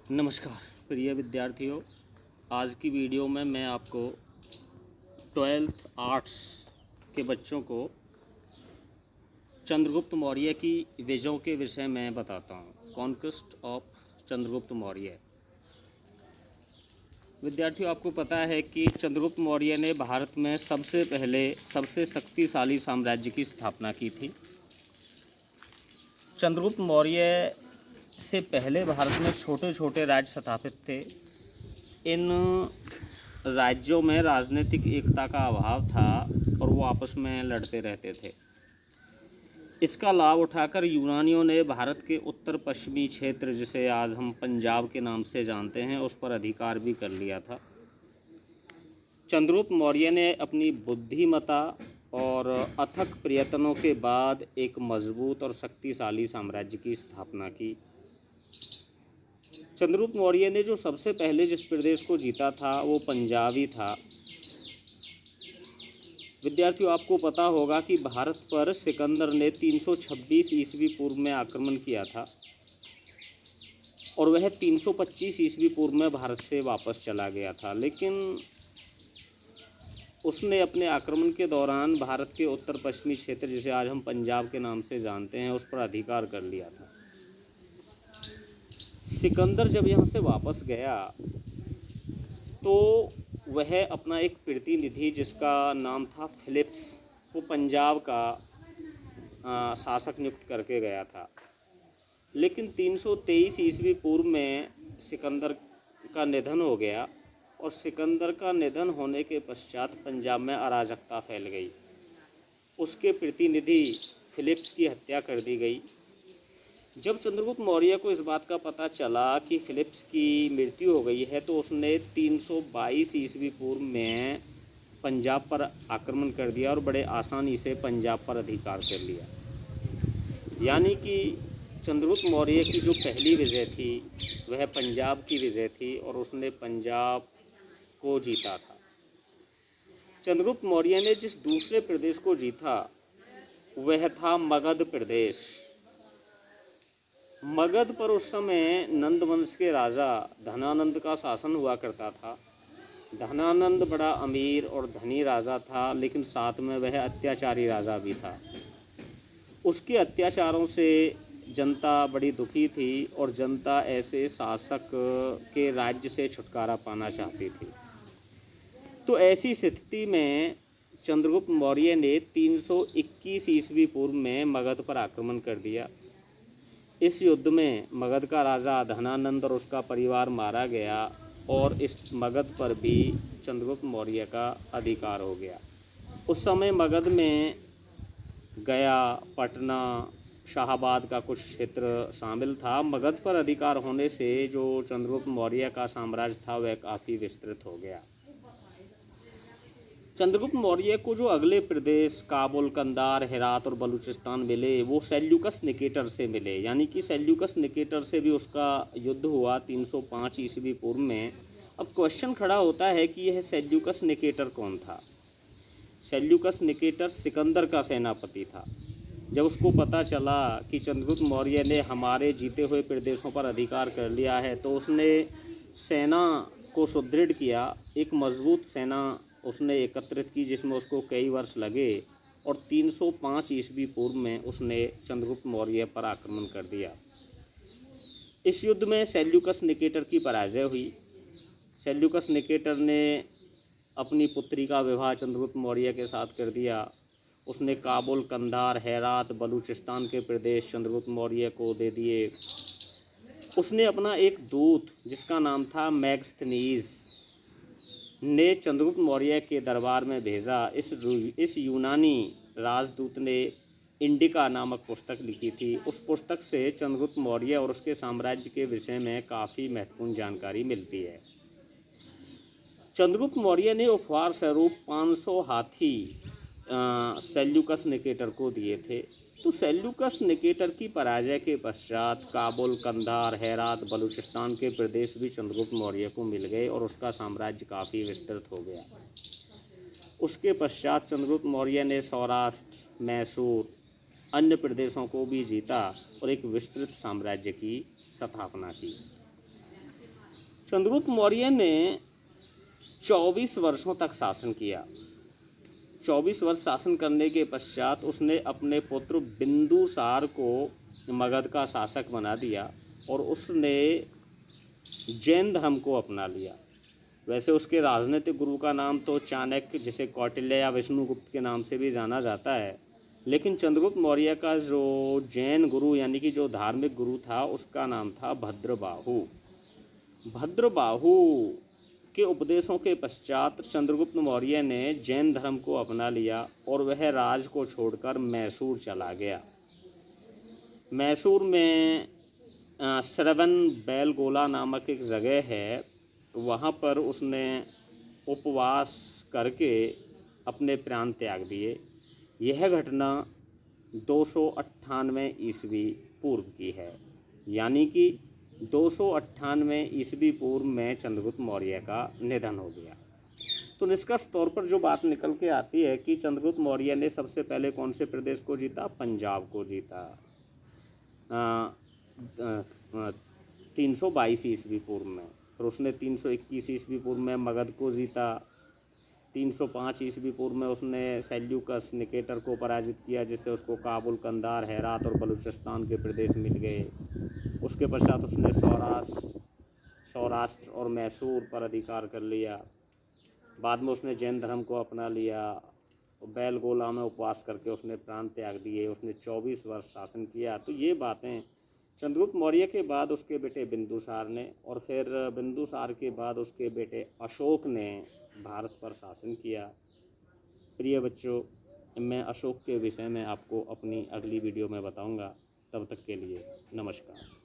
नमस्कार प्रिय विद्यार्थियों। आज की वीडियो में मैं आपको 12th आर्ट्स के बच्चों को चंद्रगुप्त मौर्य की विजयों के विषय में बताता हूँ। Conquest of Chandragupta Maurya. विद्यार्थियों, आपको पता है कि चंद्रगुप्त मौर्य ने भारत में सबसे पहले सबसे शक्तिशाली साम्राज्य की स्थापना की थी। चंद्रगुप्त मौर्य से पहले भारत में छोटे छोटे राज्य स्थापित थे। इन राज्यों में राजनीतिक एकता का अभाव था और वो आपस में लड़ते रहते थे। इसका लाभ उठाकर यूनानियों ने भारत के उत्तर पश्चिमी क्षेत्र, जिसे आज हम पंजाब के नाम से जानते हैं, उस पर अधिकार भी कर लिया था। चंद्रगुप्त मौर्य ने अपनी बुद्धिमता और अथक प्रयत्नों के बाद एक मजबूत और शक्तिशाली साम्राज्य की स्थापना की। चंद्रगुप्त मौर्य ने जो सबसे पहले जिस प्रदेश को जीता था वो पंजाब ही था। विद्यार्थियों, आपको पता होगा कि भारत पर सिकंदर ने 326 ईस्वी पूर्व में आक्रमण किया था और वह 325 ईस्वी पूर्व में भारत से वापस चला गया था, लेकिन उसने अपने आक्रमण के दौरान भारत के उत्तर पश्चिमी क्षेत्र, जिसे आज हम पंजाब के नाम से जानते हैं, उस पर अधिकार कर लिया था। सिकंदर जब यहाँ से वापस गया तो वह अपना एक प्रतिनिधि, जिसका नाम था फिलिप्स, को पंजाब का शासक नियुक्त करके गया था। लेकिन 323 ईस्वी पूर्व में सिकंदर का निधन हो गया और सिकंदर का निधन होने के पश्चात पंजाब में अराजकता फैल गई। उसके प्रतिनिधि फिलिप्स की हत्या कर दी गई। जब चंद्रगुप्त मौर्य को इस बात का पता चला कि फिलिप्स की मृत्यु हो गई है तो उसने 322 ईस्वी पूर्व में पंजाब पर आक्रमण कर दिया और बड़े आसानी से पंजाब पर अधिकार कर लिया। यानी कि चंद्रगुप्त मौर्य की जो पहली विजय थी वह पंजाब की विजय थी और उसने पंजाब को जीता था। चंद्रगुप्त मौर्य ने जिस दूसरे प्रदेश को जीता वह था मगध प्रदेश। मगध पर उस समय नंद वंश के राजा धनानंद का शासन हुआ करता था। धनानंद बड़ा अमीर और धनी राजा था, लेकिन साथ में वह अत्याचारी राजा भी था। उसके अत्याचारों से जनता बड़ी दुखी थी और जनता ऐसे शासक के राज्य से छुटकारा पाना चाहती थी। तो ऐसी स्थिति में चंद्रगुप्त मौर्य ने 321 ईस्वी पूर्व में मगध पर आक्रमण कर दिया। इस युद्ध में मगध का राजा धनानंद और उसका परिवार मारा गया और इस मगध पर भी चंद्रगुप्त मौर्य का अधिकार हो गया। उस समय मगध में गया, पटना, शाहाबाद का कुछ क्षेत्र शामिल था। मगध पर अधिकार होने से जो चंद्रगुप्त मौर्य का साम्राज्य था वह काफ़ी विस्तृत हो गया। चंद्रगुप्त मौर्य को जो अगले प्रदेश काबुल, कंधार, हेरात और बलूचिस्तान मिले वो सेल्यूकस निकेटर से मिले। यानी कि सेल्यूकस निकेटर से भी उसका युद्ध हुआ 305 ईस्वी पूर्व में। अब क्वेश्चन खड़ा होता है कि यह सेल्यूकस निकेटर कौन था। सेल्यूकस निकेटर सिकंदर का सेनापति था। जब उसको पता चला कि चंद्रगुप्त मौर्य ने हमारे जीते हुए प्रदेशों पर अधिकार कर लिया है तो उसने सेना को सुदृढ़ किया। एक मजबूत सेना उसने एकत्रित की जिसमें उसको कई वर्ष लगे और 305 ईस्वी पूर्व में उसने चंद्रगुप्त मौर्य पर आक्रमण कर दिया। इस युद्ध में सेल्यूकस निकेटर की पराजय हुई। सेल्यूकस निकेटर ने अपनी पुत्री का विवाह चंद्रगुप्त मौर्य के साथ कर दिया। उसने काबुल, कंधार, हेरात, बलूचिस्तान के प्रदेश चंद्रगुप्त मौर्य को दे दिए। उसने अपना एक दूत जिसका नाम था मैगस्थनीज ने चंद्रगुप्त मौर्य के दरबार में भेजा। इस यूनानी राजदूत ने इंडिका नामक पुस्तक लिखी थी। उस पुस्तक से चंद्रगुप्त मौर्य और उसके साम्राज्य के विषय में काफ़ी महत्वपूर्ण जानकारी मिलती है। चंद्रगुप्त मौर्य ने उपहार स्वरूप 500 हाथी सेल्यूकस निकेटर को दिए थे। तो सेल्यूकस निकेटर की पराजय के पश्चात काबुल, कंधार, हेरात, बलूचिस्तान के प्रदेश भी चंद्रगुप्त मौर्य को मिल गए और उसका साम्राज्य काफ़ी विस्तृत हो गया। उसके पश्चात चंद्रगुप्त मौर्य ने सौराष्ट्र, मैसूर, अन्य प्रदेशों को भी जीता और एक विस्तृत साम्राज्य की स्थापना की। चंद्रगुप्त मौर्य ने 24 वर्षों तक शासन किया। 24 वर्ष शासन करने के पश्चात उसने अपने पुत्र बिंदुसार को मगध का शासक बना दिया और उसने जैन धर्म को अपना लिया। वैसे उसके राजनीतिक गुरु का नाम तो चाणक्य, जिसे कौटिल्य या विष्णुगुप्त के नाम से भी जाना जाता है, लेकिन चंद्रगुप्त मौर्य का जो जैन गुरु यानी कि जो धार्मिक गुरु था उसका नाम था भद्रबाहु। भद्रबाहु के उपदेशों के पश्चात चंद्रगुप्त मौर्य ने जैन धर्म को अपना लिया और वह राज को छोड़कर मैसूर चला गया। मैसूर में श्रवण बेलगोला नामक एक जगह है, वहाँ पर उसने उपवास करके अपने प्राण त्याग दिए। यह घटना 298 ईस्वी पूर्व की है, यानी कि 298 ईस्वी पूर्व में चंद्रगुप्त मौर्य का निधन हो गया। तो निष्कर्ष तौर पर जो बात निकल के आती है कि चंद्रगुप्त मौर्य ने सबसे पहले कौन से प्रदेश को जीता? पंजाब को जीता 322 ईस्वी पूर्व में। फिर उसने 321 ईस्वी पूर्व में मगध को जीता। 305 ईस्वी पूर्व में उसने सेल्यूकस निकेटर को पराजित किया, जिससे उसको काबुल, कंधार, हेरात और बलूचिस्तान के प्रदेश मिल गए। उसके पश्चात उसने सौराष्ट्र और मैसूर पर अधिकार कर लिया। बाद में उसने जैन धर्म को अपना लिया। बेलगोला में उपवास करके उसने प्राण त्याग दिए। उसने 24 वर्ष शासन किया। तो ये बातें चंद्रगुप्त मौर्य के बाद उसके बेटे बिंदुसार ने, और फिर बिंदुसार के बाद उसके बेटे अशोक ने भारत पर शासन किया। प्रिय बच्चों, मैं अशोक के विषय में आपको अपनी अगली वीडियो में बताऊंगा। तब तक के लिए नमस्कार।